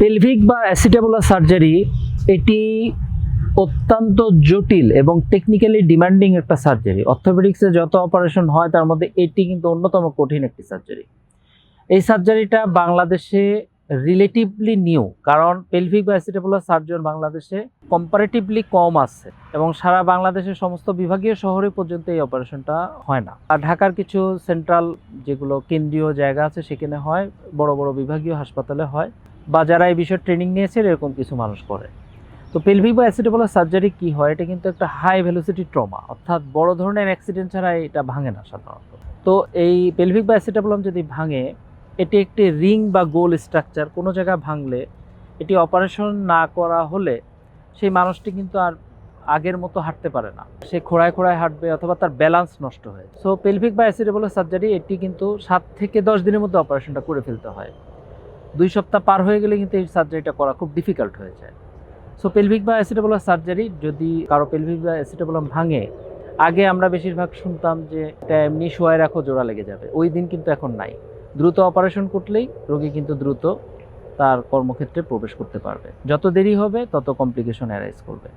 Pelvic বা acetabular surgery এটি অত্যন্ত জটিল এবং টেকনিক্যালি ডিমান্ডিং একটা সার্জারি। অর্থোপেডিক্সে যত অপারেশন হয় তার মধ্যে এটি কিন্তু অন্যতম কঠিন একটি সার্জারি। এই সার্জারিটা বাংলাদেশে রিলেটিভলি নিউ, কারণ পেলভিক বা অ্যাসিটাবুলার সার্জন বাংলাদেশে কম্পারেটিভলি কম আছে এবং সারা বাংলাদেশের সমস্ত বিভাগীয় শহরে পর্যন্ত এই অপারেশনটা হয় না। আর ঢাকার কিছু সেন্ট্রাল যেগুলো কেন্দ্রীয় জায়গা আছে সেখানে হয়, বড় বড় বিভাগীয় হাসপাতালে হয়, বা যারা এই বিষয়ে ট্রেনিং নিয়েছে এরকম কিছু মানুষ করে। তো পেলভিক বা অ্যাসিটাবুলার সার্জারি কি হয়, এটা কিন্তু একটা হাই ভেলোসিটি ট্রমা, অর্থাৎ বড় ধরনের অ্যাক্সিডেন্ট ছাড়া এটা ভাঙে না সাধারণত। তো এই পেলভিক বা অ্যাসিটাবুলাম যদি ভাঙে, এটি একটি রিং বা গোল স্ট্রাকচার, কোনো জায়গায় ভাঙলে এটি অপারেশন না করা হলে সেই মানুষটি কিন্তু আর আগের মতো হাঁটতে পারে না, সে খোঁড়ায় খোঁড়ায় হাঁটবে অথবা তার ব্যালেন্স নষ্ট হয়। সো পেলভিক বা অ্যাসিটাবুলার সার্জারি এটি কিন্তু 7 থেকে 10 দিনের মধ্যে অপারেশনটা করে ফেলতে হয়। 2 সপ্তাহ পার হয়ে গেলে কিন্তু এই সার্জারিটা করা খুব ডিফিকাল্ট হয়ে যায়। সো পেলভিক বা অ্যাসিটাবুলার সার্জারি যদি কারো পেলভিক বা অ্যাসিটাবুলাম ভাঙে, আগে আমরা বেশিরভাগ শুনতাম যে এটা এমনি শোয়ায় রাখো জোড়া লেগে যাবে, ওই দিন কিন্তু এখন নাই। দ্রুত অপারেশন করলেই রোগী কিন্তু দ্রুত তার কর্মক্ষেত্রে প্রবেশ করতে পারবে। যত দেরি হবে তত কমপ্লিকেশন অ্যারাইজ করবে।